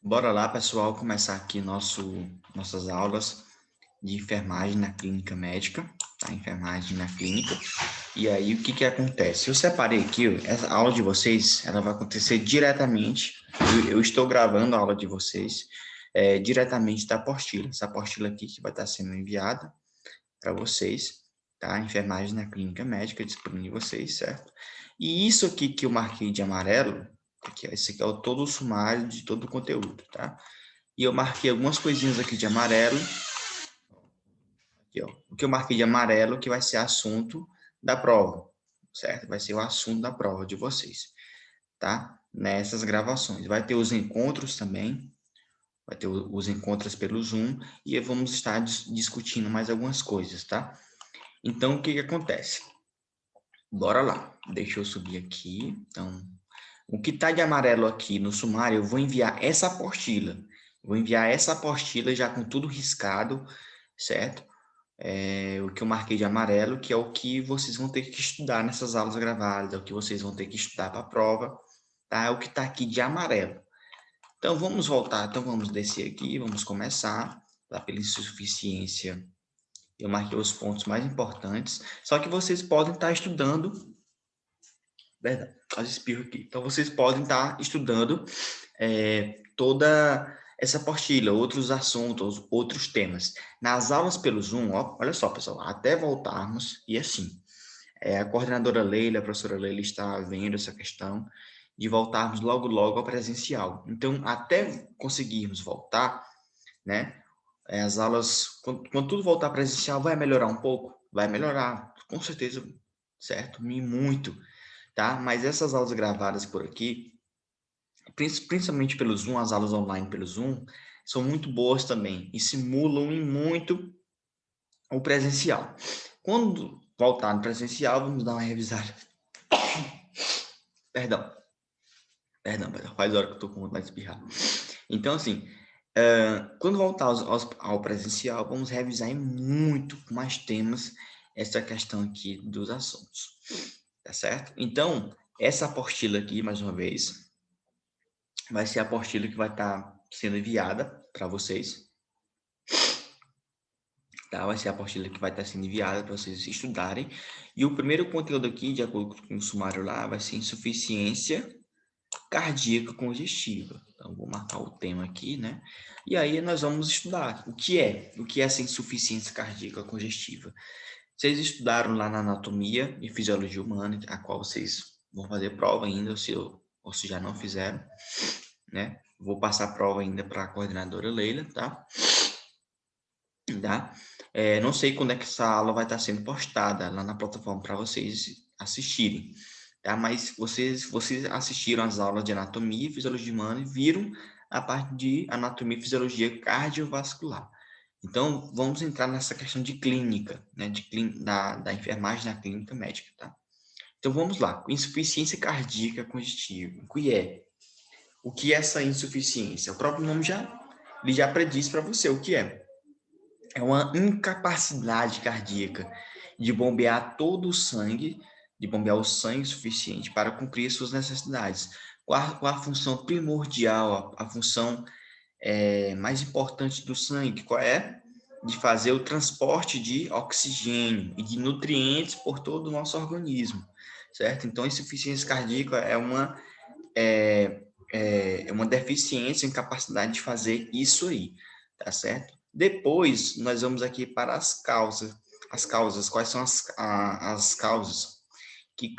Bora lá, pessoal, começar aqui nossas aulas de enfermagem na clínica médica, tá? Enfermagem na clínica. E aí, o que que acontece? Eu separei aqui, ó, essa aula de vocês, ela vai acontecer diretamente, eu estou gravando a aula de vocês diretamente da apostila. Essa apostila aqui que vai estar sendo enviada para vocês, tá? Enfermagem na clínica médica, disponível em vocês, certo? E isso aqui que eu marquei de amarelo, aqui, ó, esse aqui é todo o sumário de todo o conteúdo, tá? E eu marquei algumas coisinhas aqui de amarelo. Aqui, ó. O que eu marquei de amarelo que vai ser assunto da prova, certo? Vai ser o assunto da prova de vocês, tá? Nessas gravações. Vai ter os encontros também, vai ter os encontros pelo Zoom e vamos estar discutindo mais algumas coisas, tá? Então, o que que acontece? Bora lá. Deixa eu subir aqui. Então, o que está de amarelo aqui no sumário, eu vou enviar essa apostila. Vou enviar essa apostila já com tudo riscado, certo? O que eu marquei de amarelo, que é o que vocês vão ter que estudar nessas aulas gravadas, é o que vocês vão ter que estudar para a prova, tá? É o que está aqui de amarelo. Então, vamos voltar, então vamos descer aqui, vamos começar, tá? Pela insuficiência, eu marquei os pontos mais importantes, só que vocês podem estar estudando, verdade, quase espirro aqui, então vocês podem estar estudando toda essa apostila, outros assuntos, outros temas. Nas aulas pelo Zoom, ó, olha só, pessoal, até voltarmos, e assim, a coordenadora Leila, a professora Leila está vendo essa questão de voltarmos logo, logo ao presencial. Então, até conseguirmos voltar, né, as aulas, quando tudo voltar presencial, vai melhorar um pouco? Vai melhorar, com certeza, certo? E muito, tá? Mas essas aulas gravadas por aqui, principalmente pelo Zoom, as aulas online pelo Zoom, são muito boas também e simulam em muito o presencial. Quando voltar no presencial, vamos dar uma revisada. Perdão, perdão, faz hora que eu tô com vontade de espirrar. Então, assim, quando voltar ao presencial, vamos revisar em muito mais temas essa questão aqui dos assuntos, tá certo? Então, essa apostila aqui, mais uma vez, vai ser a apostila que vai estar sendo enviada para vocês, tá? Vai ser a apostila que vai estar sendo enviada para vocês estudarem. E o primeiro conteúdo aqui, de acordo com o sumário lá, vai ser insuficiência cardíaca congestiva. Então, vou marcar o tema aqui, né? E aí nós vamos estudar o que é essa insuficiência cardíaca congestiva. Vocês estudaram lá na anatomia e fisiologia humana, a qual vocês vão fazer prova ainda, ou se já não fizeram, né? Vou passar a prova ainda para a coordenadora Leila, tá? Tá? Não sei quando é que essa aula vai estar sendo postada lá na plataforma para vocês assistirem, tá? Mas vocês assistiram as aulas de anatomia e fisiologia humana e viram a parte de anatomia e fisiologia cardiovascular. Então, vamos entrar nessa questão de clínica, né? Da enfermagem na clínica médica, tá? Então, vamos lá. Insuficiência cardíaca congestiva. O que é essa insuficiência? O próprio nome ele já prediz para você o que é. É uma incapacidade cardíaca de bombear todo o sangue, de bombear o sangue suficiente para cumprir suas necessidades. Qual a função primordial, a função mais importante do sangue? Qual é? De fazer o transporte de oxigênio e de nutrientes por todo o nosso organismo, certo? Então, a insuficiência cardíaca é uma deficiência, incapacidade de fazer isso aí, tá certo? Depois, nós vamos aqui para as causas. As causas, quais são as causas que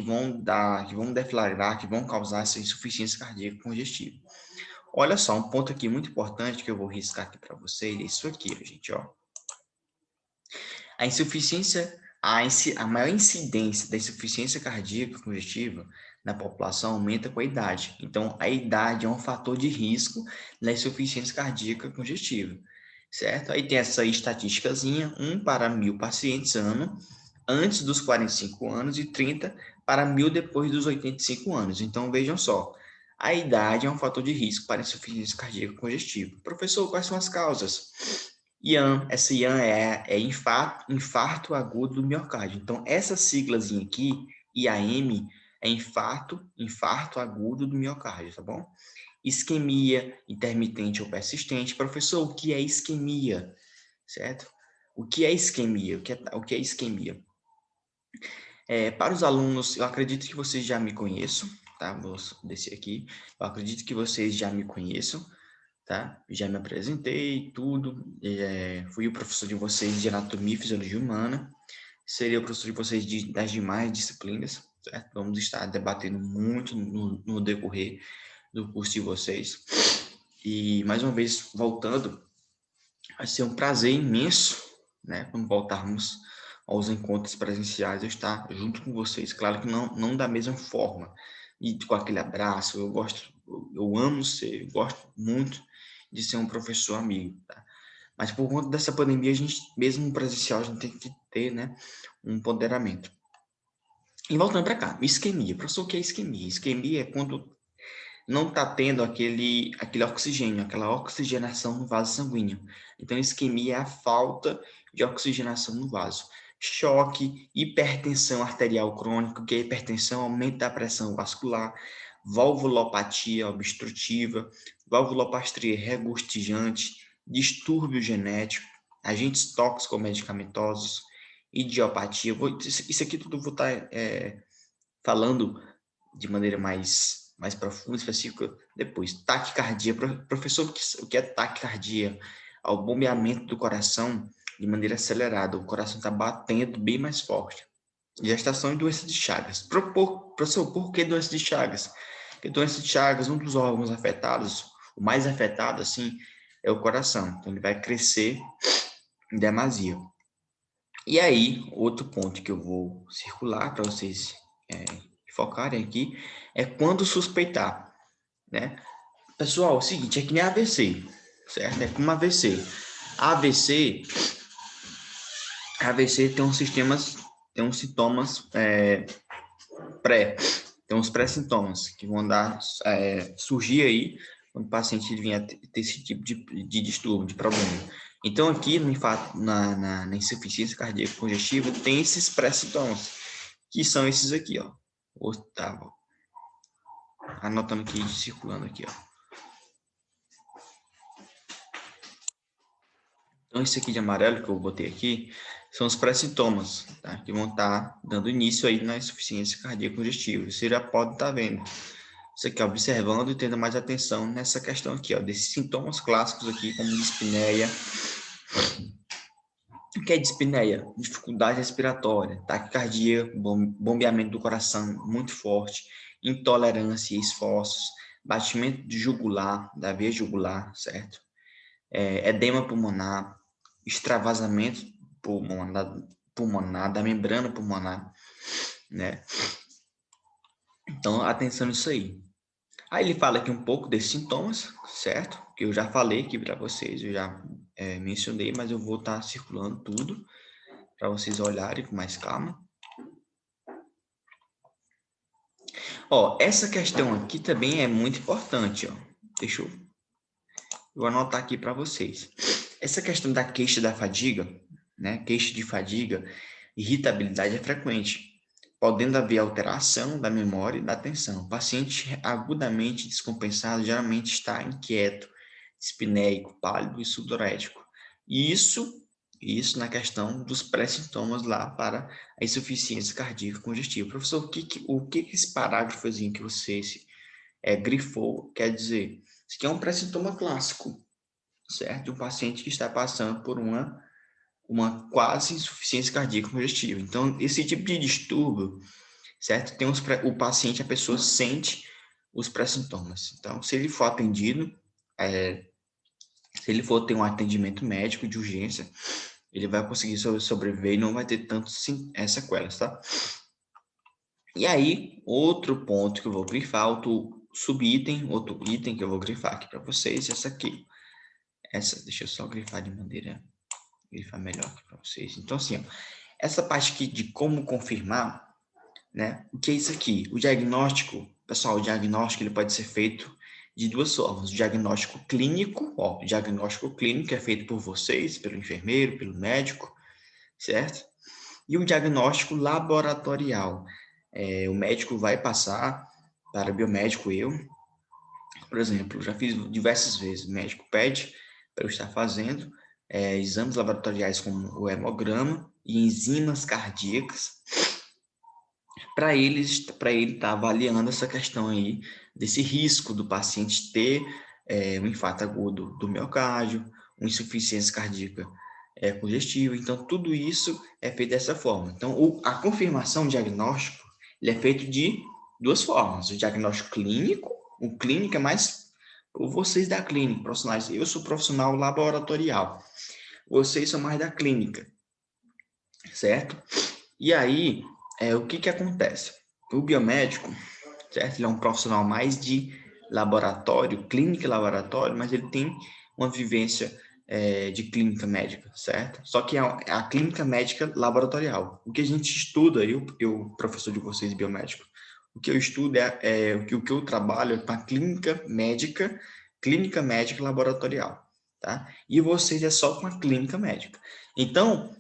vão deflagrar, que vão causar essa insuficiência cardíaca congestiva? Olha só, um ponto aqui muito importante que eu vou riscar aqui para vocês, é isso aqui, gente, ó. A insuficiência, a maior incidência da insuficiência cardíaca congestiva na população aumenta com a idade. Então, a idade é um fator de risco da insuficiência cardíaca congestiva, certo? Aí tem essa estatísticazinha, 1 para 1.000 pacientes ano, antes dos 45 anos e 30 para 1.000 depois dos 85 anos. Então, vejam só, a idade é um fator de risco para insuficiência cardíaca congestiva. Professor, quais são as causas? IAM, essa IAM é infarto agudo do miocárdio. Então, essa siglazinha aqui, IAM, é infarto agudo do miocárdio, tá bom? Isquemia intermitente ou persistente. Professor, o que é isquemia? Certo? O que é isquemia? O que é isquemia? Para os alunos, eu acredito que vocês já me conheçam, tá? Vou descer aqui. Eu acredito que vocês já me conheçam, tá? Já me apresentei, tudo. Fui o professor de vocês de anatomia e fisiologia humana. Seria o professor de vocês das demais disciplinas, certo? Vamos estar debatendo muito no decorrer do curso de vocês. E, mais uma vez, voltando, vai ser um prazer imenso, né? Quando voltarmos aos encontros presenciais, eu estar junto com vocês. Claro que não da mesma forma, e com aquele abraço. Eu amo ser, eu gosto muito de ser um professor amigo, tá? Mas por conta dessa pandemia, a gente, mesmo no presencial, a gente tem que ter, né, um ponderamento. E voltando para cá, isquemia. Professor, o que é isquemia? Isquemia é quando não está tendo aquele oxigênio, aquela oxigenação no vaso sanguíneo. Então, isquemia é a falta de oxigenação no vaso. Choque, hipertensão arterial crônica, que a hipertensão aumenta a pressão vascular, valvulopatia obstrutiva, valvulopatia regurgitante, distúrbio genético, agentes tóxico-medicamentosos, idiopatia. Isso aqui tudo vou estar falando de maneira mais profunda, específica, depois. Taquicardia. Professor, o que é taquicardia? O bombeamento do coração de maneira acelerada. O coração está batendo bem mais forte. Gestação e doença de Chagas. Professor, por que doença de Chagas? Porque doença de Chagas, um dos órgãos afetados, o mais afetado, assim, é o coração. Então, ele vai crescer em demasia. E aí, outro ponto que eu vou circular para vocês focarem aqui é quando suspeitar, né? Pessoal, é o seguinte, é que nem AVC, certo? É como AVC. AVC tem uns sintomas tem uns pré-sintomas que vão surgir aí quando o paciente vier ter esse tipo de distúrbio, de problema. Então, aqui no infarto, na insuficiência cardíaca congestiva, tem esses pré-sintomas, que são esses aqui, ó. Tá, anotando aqui, circulando aqui, ó. Então, esse aqui de amarelo que eu botei aqui são os pré-sintomas, tá? Que vão estar dando início aí na insuficiência cardíaca congestiva. Você já pode estar vendo. Você aqui, observando e tendo mais atenção nessa questão aqui, ó, desses sintomas clássicos aqui, como dispneia. O que é dispneia? Dificuldade respiratória, taquicardia, bombeamento do coração muito forte, intolerância e esforços, batimento de jugular, da veia jugular, certo? Edema pulmonar, extravasamento pulmonar, da membrana pulmonar, né? Então, atenção nisso aí. Aí ele fala aqui um pouco desses sintomas, certo? Que eu já falei aqui para vocês, eu já mencionei, mas eu vou estar circulando tudo para vocês olharem com mais calma. Ó, essa questão aqui também é muito importante, ó. Deixa eu anotar aqui para vocês. Essa questão da queixa da fadiga, né? Queixa de fadiga, irritabilidade é frequente, podendo haver alteração da memória e da atenção. O paciente agudamente descompensado geralmente está inquieto, dispneico, pálido e sudorético. Isso na questão dos pré-sintomas lá para a insuficiência cardíaca congestiva. Professor, o que esse parágrafozinho que você grifou quer dizer? Isso aqui é um pré-sintoma clássico, certo? De um paciente que está passando por uma quase insuficiência cardíaca congestiva. Então, esse tipo de distúrbio, certo? O paciente, a pessoa sente os pré-sintomas. Então, se ele for atendido, se ele for ter um atendimento médico de urgência, ele vai conseguir sobreviver e não vai ter tanto sequelas, tá? E aí, outro ponto que eu vou grifar, outro item que eu vou grifar aqui para vocês, essa aqui. Deixa eu só grifar melhor aqui para vocês. Então, assim, ó, essa parte aqui de como confirmar, né? O que é isso aqui? O diagnóstico, pessoal, o diagnóstico ele pode ser feito de duas formas. O diagnóstico clínico, ó, o diagnóstico clínico é feito por vocês, pelo enfermeiro, pelo médico, certo? E o diagnóstico laboratorial. O médico vai passar para o biomédico, Por exemplo, já fiz diversas vezes, o médico pede para eu estar fazendo exames laboratoriais como o hemograma e enzimas cardíacas, para ele estar avaliando essa questão aí desse risco do paciente ter um infarto agudo do miocárdio, uma insuficiência cardíaca congestiva. Então, tudo isso é feito dessa forma. Então, a confirmação diagnóstico ele é feito de duas formas. O diagnóstico clínico, o clínico é mais vocês da clínica, profissionais. Eu sou profissional laboratorial. Vocês são mais da clínica, certo? E aí, o que acontece? O biomédico, certo? Ele é um profissional mais de laboratório, clínica e laboratório, mas ele tem uma vivência de clínica médica, certo? Só que é a clínica médica laboratorial. O que a gente estuda, eu professor de vocês, biomédico, o que eu estudo o que eu trabalho com a clínica médica laboratorial, tá? E vocês é só com a clínica médica. Então,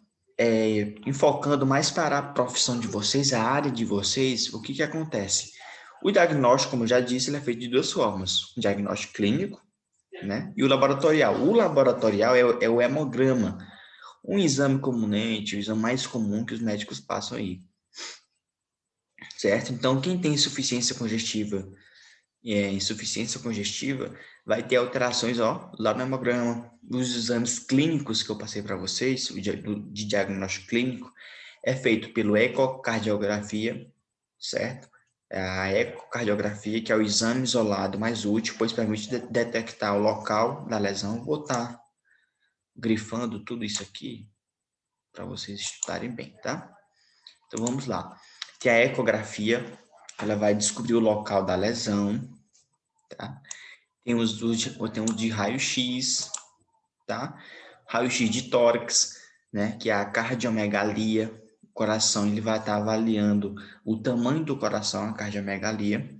enfocando mais para a profissão de vocês, a área de vocês, o que acontece? O diagnóstico, como eu já disse, ele é feito de duas formas. O diagnóstico clínico, né? E o laboratorial. O laboratorial é o hemograma, um exame comumente, o exame mais comum que os médicos passam aí. Certo? Então, quem tem insuficiência congestiva vai ter alterações lá no hemograma. Os exames clínicos que eu passei para vocês, de diagnóstico clínico, é feito pelo ecocardiografia, certo? A ecocardiografia, que é o exame isolado mais útil, pois permite detectar o local da lesão. Vou estar grifando tudo isso aqui para vocês estudarem bem, tá? Então, vamos lá. Que a ecografia, ela vai descobrir o local da lesão, tá? Tem os de raio-x, tá? Raio-x de tórax, né? Que é a cardiomegalia. O coração, ele vai estar avaliando o tamanho do coração, a cardiomegalia.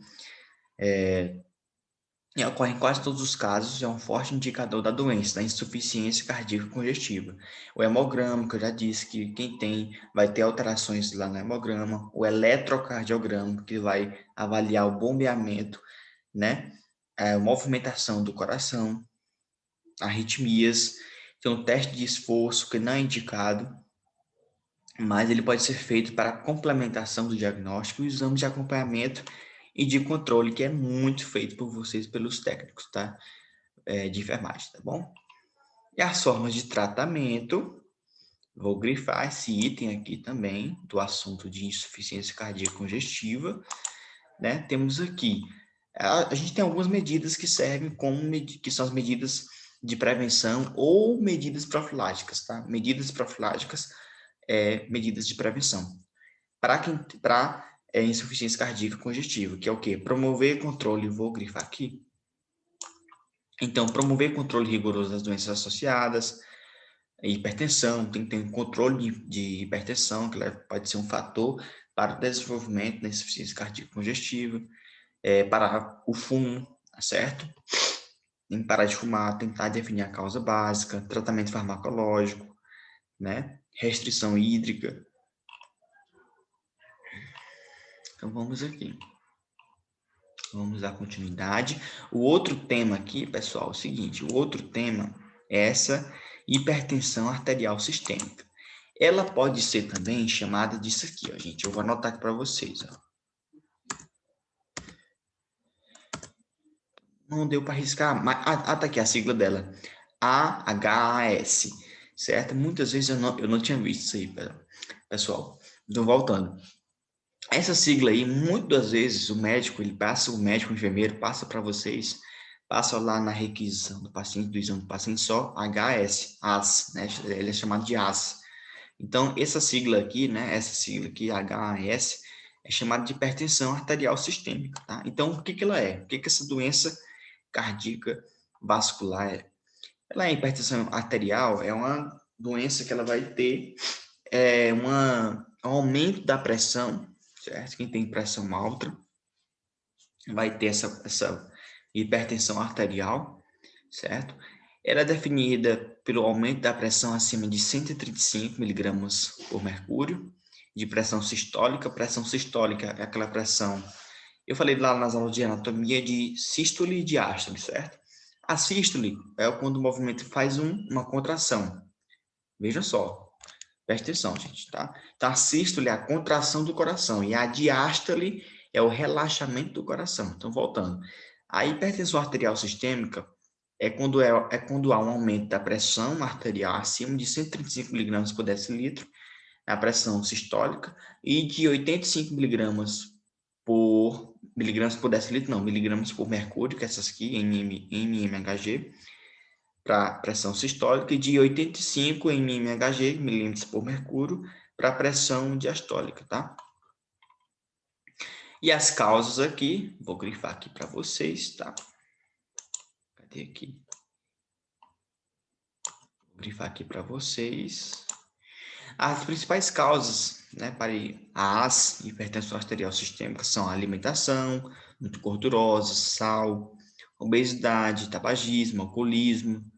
E ocorre em quase todos os casos, é um forte indicador da doença, da insuficiência cardíaca congestiva. O hemograma, que eu já disse que quem tem vai ter alterações lá no hemograma. O eletrocardiograma, que vai avaliar o bombeamento, né? A movimentação do coração, arritmias. Tem um teste de esforço que não é indicado, mas ele pode ser feito para complementação do diagnóstico e exame de acompanhamento e de controle, que é muito feito por vocês, pelos técnicos, tá? De enfermagem, tá bom? E as formas de tratamento, vou grifar esse item aqui também, do assunto de insuficiência cardíaca congestiva, né? Temos aqui, a gente tem algumas medidas que servem que são as medidas de prevenção ou medidas profiláticas, tá? Medidas profiláticas, medidas de prevenção. Para insuficiência cardíaca congestiva, que é o quê? Promover controle, vou grifar aqui. Então, promover controle rigoroso das doenças associadas, hipertensão, tem que ter um controle de hipertensão, que pode ser um fator para o desenvolvimento da insuficiência cardíaca congestiva, parar o fumo, certo? Tem que parar de fumar, tentar definir a causa básica, tratamento farmacológico, né? Restrição hídrica. Então, vamos aqui. Vamos dar continuidade. O outro tema aqui, pessoal, é o seguinte, o outro tema é essa hipertensão arterial sistêmica. Ela pode ser também chamada disso aqui, ó, gente. Eu vou anotar aqui para vocês, ó. Não deu para riscar, mas tá aqui a sigla dela. AHAS, certo? Muitas vezes eu não tinha visto isso aí, pessoal. Então, voltando. Essa sigla aí, muitas vezes o médico, o enfermeiro passa para vocês, passa lá na requisição do paciente, do exame do paciente, só AS, né? Ele é chamado de AS. Então, essa sigla aqui, HAS, é chamada de hipertensão arterial sistêmica, tá? Então, o que ela é? O que essa doença cardíaca vascular é? Ela é hipertensão arterial, é uma doença que ela vai ter um aumento da pressão, certo? Quem tem pressão alta vai ter essa hipertensão arterial, certo? Ela é definida pelo aumento da pressão acima de 135 miligramas por mercúrio, de pressão sistólica. Pressão sistólica é aquela pressão Eu falei lá nas aulas de anatomia de sístole e diástole, certo? A sístole é quando o movimento faz uma contração. Veja só, presta atenção, gente, tá? Então, a sístole é a contração do coração e a diástole é o relaxamento do coração. Então, voltando. A hipertensão arterial sistêmica é quando há um aumento da pressão arterial acima de 135 miligramas por decilitro, a pressão sistólica, e de 85 miligramas por decilitro, não, miligramas por mercúrio, que é essas aqui, mmHg, para pressão sistólica, e de 85 mmHg, milímetros por mercúrio, para pressão diastólica, tá? E as causas aqui, vou grifar aqui para vocês, tá? Cadê aqui? Vou grifar aqui para vocês. As principais causas, né, para a hipertensão arterial sistêmica são a alimentação muito gordurosa, sal, obesidade, tabagismo, alcoolismo,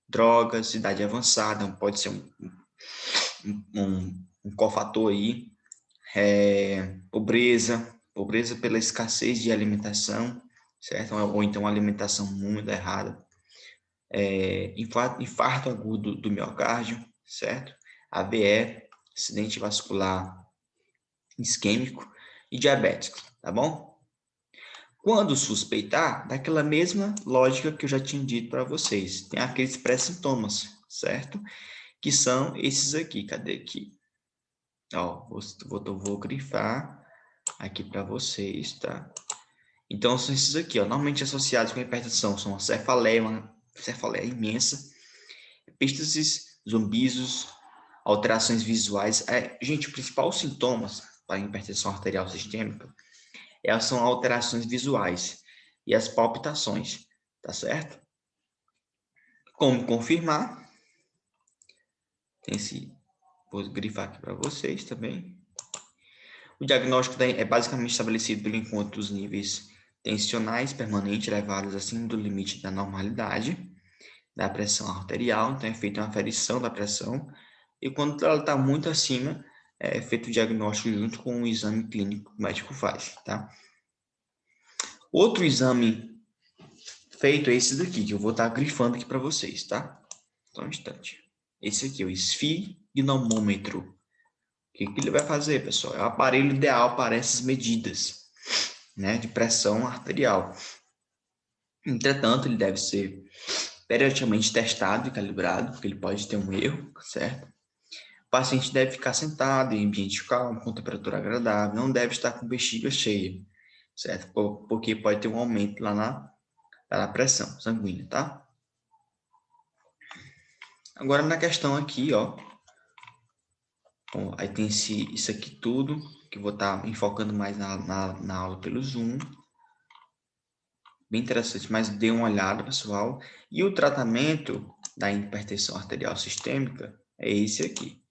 drogas, idade avançada, pode ser um cofator aí, pobreza pela escassez de alimentação, certo? Ou então alimentação muito errada, infarto agudo do miocárdio, certo? AVE, acidente vascular isquêmico e diabético, tá bom? Quando suspeitar, daquela mesma lógica que eu já tinha dito para vocês, tem aqueles pré-sintomas, certo? Que são esses aqui, cadê aqui? Ó, vou grifar aqui para vocês, tá? Então, são esses aqui, ó, normalmente associados com a hipertensão, são uma cefaleia imensa, epístases, zumbizos, alterações visuais. Gente, os principais sintomas para a hipertensão arterial sistêmica são alterações visuais e as palpitações, tá certo? Como confirmar? Vou grifar aqui para vocês também. O diagnóstico é basicamente estabelecido pelo encontro dos níveis tensionais permanentes elevados acima do limite da normalidade da pressão arterial, então é feita uma aferição da pressão, e quando ela está muito acima, é feito o diagnóstico junto com o exame clínico que o médico faz, tá? Outro exame feito é esse daqui, que eu vou estar grifando aqui para vocês, tá? Só um instante. Esse aqui é o esfigmomômetro. O que ele vai fazer, pessoal? É o aparelho ideal para essas medidas, né, de pressão arterial. Entretanto, ele deve ser periodicamente testado e calibrado, porque ele pode ter um erro, certo? O paciente deve ficar sentado em ambiente calmo, com temperatura agradável, não deve estar com bexiga cheia, certo? Porque pode ter um aumento lá na pressão sanguínea, tá? Agora, na questão aqui, ó, aí tem isso aqui tudo, que eu vou estar enfocando mais na aula pelo Zoom. Bem interessante, mas dê uma olhada, pessoal. E o tratamento da hipertensão arterial sistêmica é esse aqui.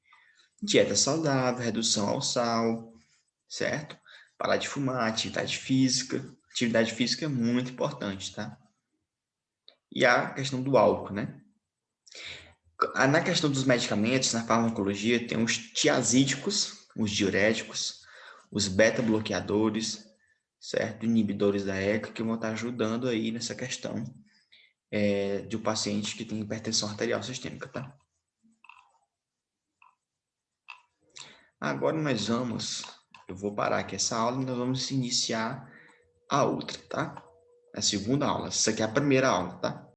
Dieta saudável, redução ao sal, certo? Parar de fumar, atividade física. Atividade física é muito importante, tá? E a questão do álcool, né? Na questão dos medicamentos, na farmacologia, tem os tiazídicos, os diuréticos, os beta-bloqueadores, certo? Inibidores da ECA, que vão estar ajudando aí nessa questão de um paciente que tem hipertensão arterial sistêmica, tá? Agora eu vou parar aqui essa aula e nós vamos iniciar a outra, tá? A segunda aula. Essa aqui é a primeira aula, tá?